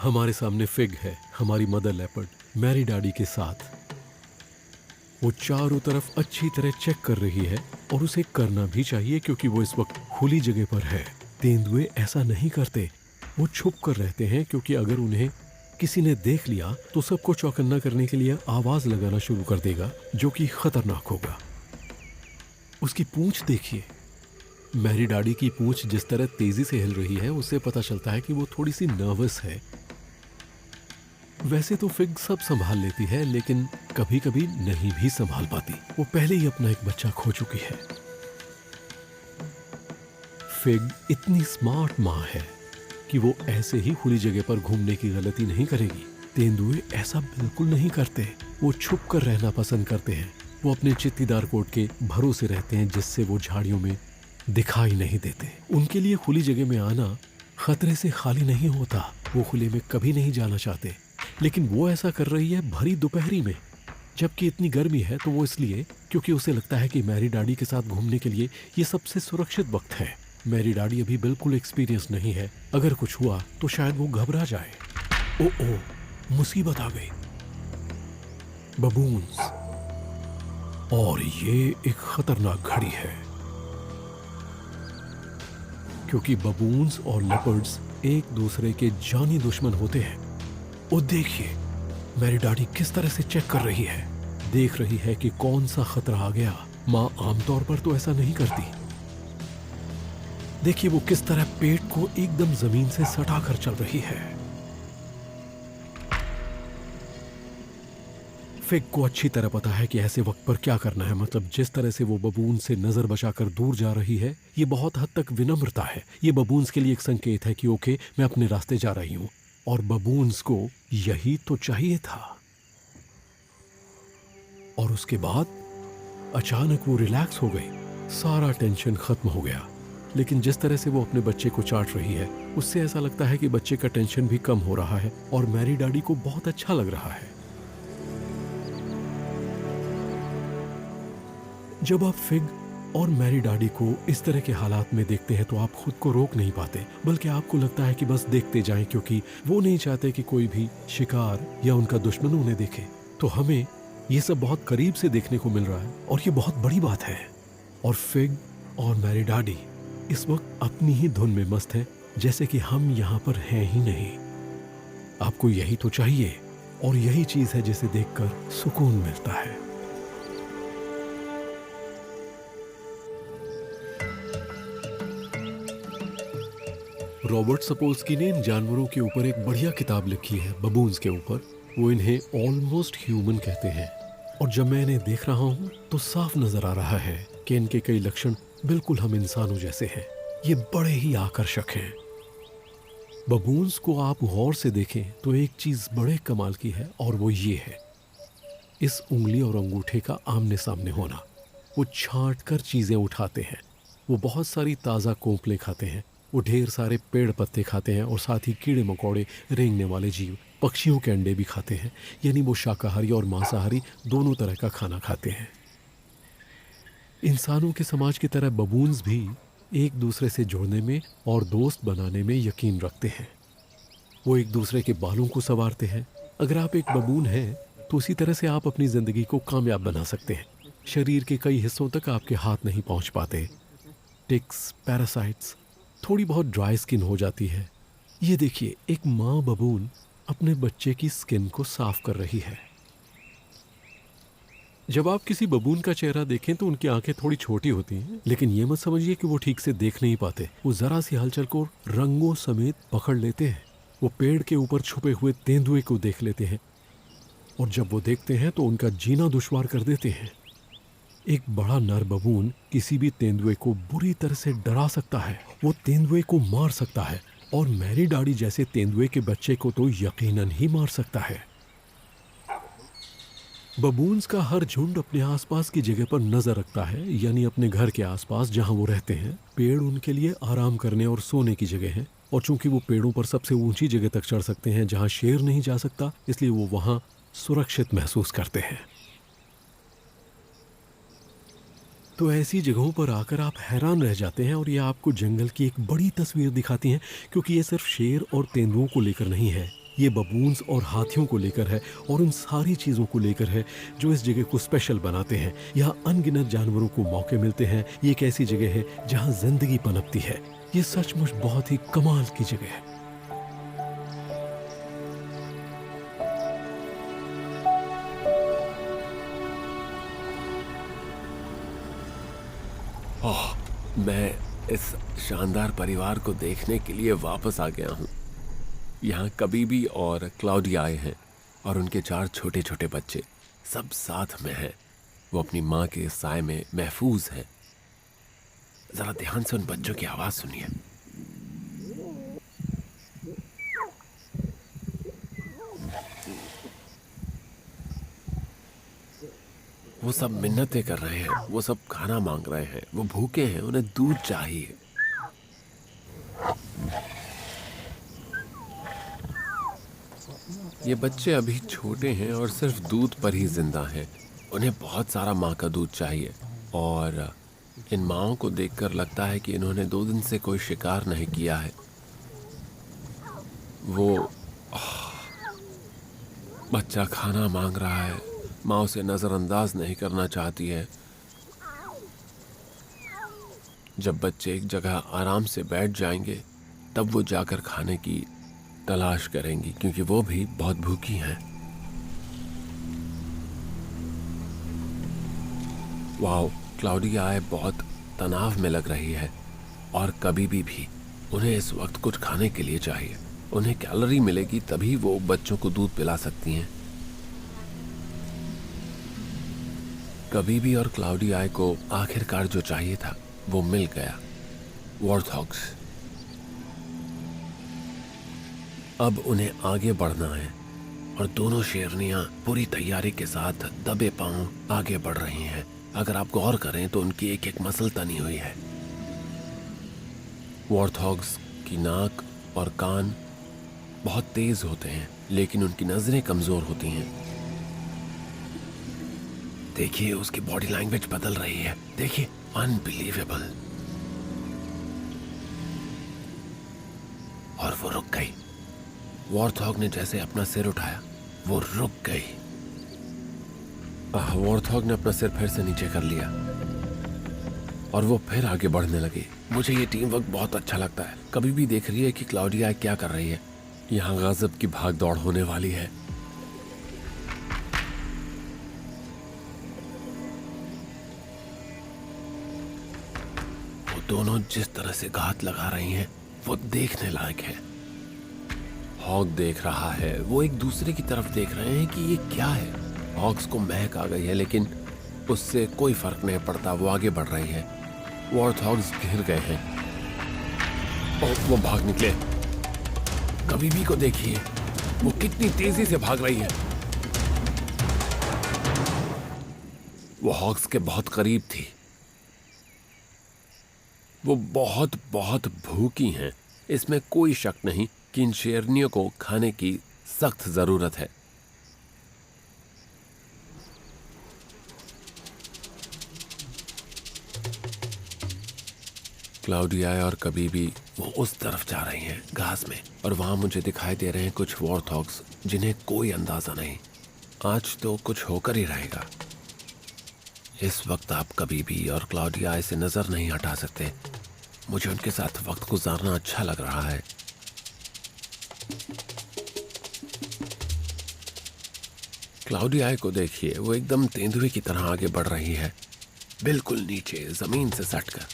हमारे सामने फिग है, हमारी मदर लेपर्ड मैरी डैडी के साथ। वो चारों तरफ अच्छी तरह चेक कर रही है और उसे करना भी चाहिए क्योंकि वो इस वक्त खुली जगह पर है। तेंदुए ऐसा नहीं करते, वो छुप कर रहते हैं क्योंकि अगर उन्हें किसी ने देख लिया तो सबको चौकन्ना करने के लिए आवाज लगाना शुरू कर देगा, जो कि खतरनाक होगा। उसकी पूंछ देखिए, मैरी डैडी की पूंछ जिस तरह तेजी से हिल रही है उससे पता चलता है कि वो थोड़ी सी नर्वस है। वैसे तो फिग सब संभाल लेती है लेकिन कभी कभी नहीं भी संभाल पाती। वो पहले ही अपना एक बच्चा खो चुकी है। फिग इतनी स्मार्ट माँ है कि वो ऐसे ही खुली जगह पर घूमने की गलती नहीं करेगी। तेंदुए ऐसा बिल्कुल नहीं करते, वो छुप कर रहना पसंद करते हैं। वो अपने चित्तीदार कोट के भरोसे रहते हैं जिससे वो झाड़ियों में दिखाई नहीं देते। उनके लिए खुली जगह में आना खतरे से खाली नहीं होता। वो खुले में कभी नहीं जाना चाहते, लेकिन वो ऐसा कर रही है भरी दोपहरी में, जबकि इतनी गर्मी है। तो वो इसलिए क्योंकि उसे लगता है कि मैरी डैडी के साथ घूमने के लिए ये सबसे सुरक्षित वक्त है। मैरी डैडी अभी बिल्कुल एक्सपीरियंस नहीं है, अगर कुछ हुआ तो शायद वो घबरा जाए। ओ मुसीबत आ गई। बबून्स, और ये एक खतरनाक घड़ी है क्योंकि बबून्स और लेपर्ड्स एक दूसरे के जानी दुश्मन होते हैं। और देखिए मैरी डैडी किस तरह से चेक कर रही है, देख रही है कि कौन सा खतरा आ गया। माँ आमतौर पर तो ऐसा नहीं करती। देखिए वो किस तरह पेट को एकदम जमीन से सटा कर चल रही है। फिग को अच्छी तरह पता है कि ऐसे वक्त पर क्या करना है। मतलब जिस तरह से वो बबून से नजर बचाकर दूर जा रही है, ये बहुत हद तक विनम्रता है। ये बबून्स के लिए एक संकेत है कि ओके, मैं अपने रास्ते जा रही हूं। और बबून्स को यही तो चाहिए था। और उसके बाद अचानक वो रिलैक्स हो गई, सारा टेंशन खत्म हो गया। लेकिन जिस तरह से वो अपने बच्चे को चाट रही है, उससे ऐसा लगता है कि बच्चे का टेंशन भी कम हो रहा है और मैरी डैडी को बहुत अच्छा लग रहा है। जब आप फिग और मैरी डैडी को इस तरह के हालात में देखते हैं तो आप खुद को रोक नहीं पाते, बल्कि आपको लगता है कि बस देखते जाएं, क्योंकि वो नहीं चाहते कि कोई भी शिकार या उनका दुश्मन उन्हें देखे। तो हमें ये सब बहुत करीब से देखने को मिल रहा है और ये बहुत बड़ी बात है। और फिग और मैरी डैडी इस वक्त अपनी ही धुन में मस्त है, जैसे कि हम यहाँ पर हैं ही नहीं। आपको यही तो चाहिए और यही चीज है जिसे देखकर सुकून मिलता है। रॉबर्ट सपोल्स्की ने इन जानवरों के ऊपर एक बढ़िया किताब लिखी है, बबून्स के ऊपर। वो इन्हें ऑलमोस्ट ह्यूमन कहते हैं। और जब मैं इन्हें देख रहा हूँ तो साफ नजर आ रहा है कि इनके कई लक्षण बिल्कुल हम इंसानों जैसे हैं। ये बड़े ही आकर्षक हैं। बबून्स को आप गौर से देखें तो एक चीज बड़े कमाल की है और वो ये है, इस उंगली और अंगूठे का आमने सामने होना। वो छांट कर चीजें उठाते हैं। वो बहुत सारी ताज़ा कोंपले खाते हैं। वो ढेर सारे पेड़ पत्ते खाते हैं और साथ ही कीड़े मकोड़े, रेंगने वाले जीव, पक्षियों के अंडे भी खाते हैं। यानी वो शाकाहारी और मांसाहारी दोनों तरह का खाना खाते हैं। इंसानों के समाज की तरह बबून्स भी एक दूसरे से जुड़ने में और दोस्त बनाने में यकीन रखते हैं। वो एक दूसरे के बालों को संवारते हैं। अगर आप एक बबून हैं तो उसी तरह से आप अपनी जिंदगी को कामयाब बना सकते हैं। शरीर के कई हिस्सों तक आपके हाथ नहीं पहुंच पाते। टिक्स, पैरासाइट्स, थोड़ी बहुत ड्राई स्किन हो जाती है। ये देखिए, एक माँ बबून अपने बच्चे की स्किन को साफ कर रही है। जब आप किसी बबून का चेहरा देखें तो उनकी आंखें थोड़ी छोटी होती हैं, लेकिन ये मत समझिए कि वो ठीक से देख नहीं पाते। वो जरा सी हलचल को रंगों समेत पकड़ लेते हैं। वो पेड़ के ऊपर छुपे हुए तेंदुए को देख लेते हैं और जब वो देखते हैं तो उनका जीना दुश्वार कर देते हैं। एक बड़ा नर बबून किसी भी तेंदुए को बुरी तरह से डरा सकता है। वो तेंदुए को मार सकता है और मैरी डैडी जैसे तेंदुए के बच्चे को तो यकीनन ही मार सकता है। बबून्स का हर झुंड अपने आसपास की जगह पर नजर रखता है, यानी अपने घर के आसपास जहां वो रहते हैं। पेड़ उनके लिए आराम करने और सोने की जगह है और चूंकि वो पेड़ों पर सबसे ऊंची जगह तक चढ़ सकते हैं जहां शेर नहीं जा सकता, इसलिए वो वहां सुरक्षित महसूस करते हैं। तो ऐसी जगहों पर आकर आप हैरान रह जाते हैं और ये आपको जंगल की एक बड़ी तस्वीर दिखाती हैं, क्योंकि ये सिर्फ शेर और तेंदुओं को लेकर नहीं है, ये बबून्स और हाथियों को लेकर है और उन सारी चीजों को लेकर है जो इस जगह को स्पेशल बनाते हैं। यहाँ अनगिनत जानवरों को मौके मिलते हैं। ये एक ऐसी जगह है जहाँ जिंदगी पनपती है। ये सचमुच बहुत ही कमाल की जगह है।
मैं इस शानदार परिवार को देखने के लिए वापस आ गया हूँ। यहाँ कबीबी और क्लाउडिया आए हैं और उनके 4 छोटे छोटे बच्चे सब साथ में हैं। वो अपनी माँ के साए में महफूज हैं। जरा ध्यान से उन बच्चों की आवाज सुनिए। वो सब मिन्नतें कर रहे हैं, वो सब खाना मांग रहे हैं, वो भूखे हैं, उन्हें दूध चाहिए। ये बच्चे अभी छोटे हैं और सिर्फ दूध पर ही जिंदा हैं। उन्हें बहुत सारा माँ का दूध चाहिए और इन माँओं को देखकर लगता है कि इन्होंने 2 दिन से कोई शिकार नहीं किया है। वो बच्चा खाना मांग रहा है, माँ उसे नजरअंदाज नहीं करना चाहती है। जब बच्चे एक जगह आराम से बैठ जाएंगे तब वो जाकर खाने की तलाश करेंगी, क्योंकि वो भी बहुत भूखी हैं। वाओ, क्लाउडिया बहुत तनाव में लग रही है और कबीबी भी। उन्हें इस वक्त कुछ खाने के लिए चाहिए। उन्हें कैलोरी मिलेगी तभी वो बच्चों को दूध पिला सकती हैं। कबीबी और क्लाउडिया को आखिरकार जो चाहिए था वो मिल गया, वॉर्थॉग्स। अब उन्हें आगे बढ़ना है और दोनों शेरनियां पूरी तैयारी के साथ दबे पांव आगे बढ़ रही हैं। अगर आप गौर करें तो उनकी एक एक मसल तनी हुई है। वॉर्थॉग्स की नाक और कान बहुत तेज होते हैं, लेकिन उनकी नजरें कमजोर होती हैं। देखिए, उसकी बॉडी लैंग्वेज बदल रही है। देखिए, अनबिलीवेबल। और वो रुक गई। वॉर्थॉग ने जैसे अपना सिर उठाया, वो रुक गई। वॉर्थॉग ने अपना सिर फिर से नीचे कर लिया और वो फिर आगे बढ़ने लगी। मुझे ये टीम वर्क बहुत अच्छा लगता है। कभी भी देख रही है कि क्लाउडिया क्या कर रही है। यहाँ गजब की भाग दौड़ होने वाली है। वो दोनों जिस तरह से घात लगा रही हैं, वो देखने लायक है। हॉग देख रहा है, वो एक दूसरे की तरफ देख रहे हैं कि ये क्या है। हॉग्स को महक आ गई है, लेकिन उससे कोई फर्क नहीं पड़ता। वो आगे बढ़ रही है। वॉर्थॉग्स घिर गए हैं और वो भाग निकले। कबीबी को देखिए, वो कितनी तेजी से भाग रही है। वो हॉग्स के बहुत करीब थी। वो बहुत बहुत भूखी हैं। इसमें कोई शक नहीं कि इन शेरनियों को खाने की सख्त जरूरत है। क्लाउडिया और कबीबी वो उस तरफ जा रही हैं घास में, और वहां मुझे दिखाई दे रहे हैं कुछ वॉर्थॉग्स जिन्हें कोई अंदाजा नहीं। आज तो कुछ होकर ही रहेगा। इस वक्त आप कबीबी और क्लाउडिया से नजर नहीं हटा सकते। मुझे उनके साथ वक्त गुजारना अच्छा लग रहा है। क्लाउडिया को देखिए, वो एकदम तेंदुए की तरह आगे बढ़ रही है, बिल्कुल नीचे जमीन से सटकर।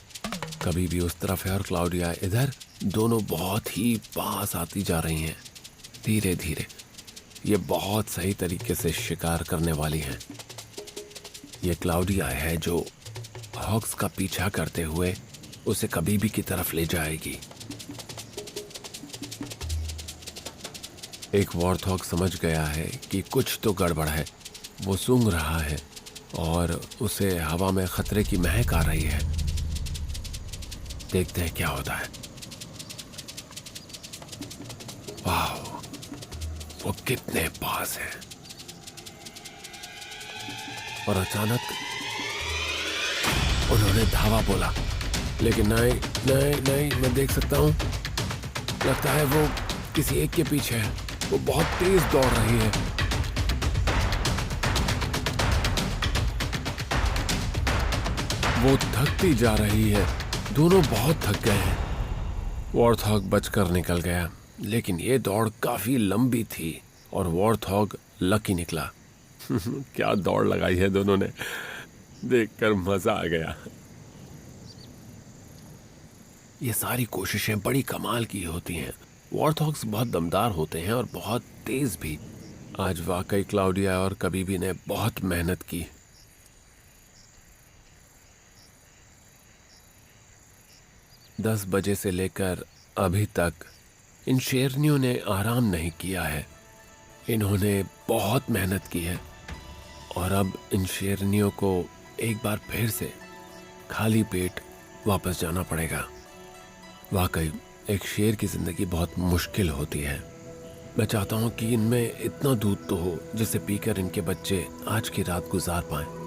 कबीबी उस तरफ है और क्लाउडिया इधर। दोनों बहुत ही पास आती जा रही हैं, धीरे धीरे। ये बहुत सही तरीके से शिकार करने वाली हैं। ये क्लाउडिया है जो हॉग्स का पीछा करते हुए उसे कबीबी की तरफ ले जाएगी। एक वॉर्थॉग समझ गया है कि कुछ तो गड़बड़ है। वो सूंघ रहा है और उसे हवा में खतरे की महक आ रही है। देखते हैं क्या होता है। वाह, वो कितने पास है। और अचानक उन्होंने धावा बोला, लेकिन नहीं नहीं नहीं, मैं देख सकता हूं। लगता है वो किसी एक के पीछे है। वो बहुत तेज दौड़ रही है। वो थकती जा रही है। दोनों बहुत थक गए हैं। वॉर्थॉग बचकर निकल गया, लेकिन ये दौड़ काफी लंबी थी और वॉर्थॉग लकी निकला। क्या दौड़ लगाई है दोनों ने, देखकर मजा आ गया। ये सारी कोशिशें बड़ी कमाल की होती हैं। वॉर्थॉग्स बहुत दमदार होते हैं और बहुत तेज भी। आज वाकई क्लाउडिया और कबीबी ने बहुत मेहनत की। दस बजे से लेकर अभी तक इन शेरनियों ने आराम नहीं किया है। इन्होंने बहुत मेहनत की है और अब इन शेरनियों को एक बार फिर से खाली पेट वापस जाना पड़ेगा। वाकई एक शेर की जिंदगी बहुत मुश्किल होती है। मैं चाहता हूं कि इनमें इतना दूध तो हो जिसे पीकर इनके बच्चे आज की रात गुजार पाएं।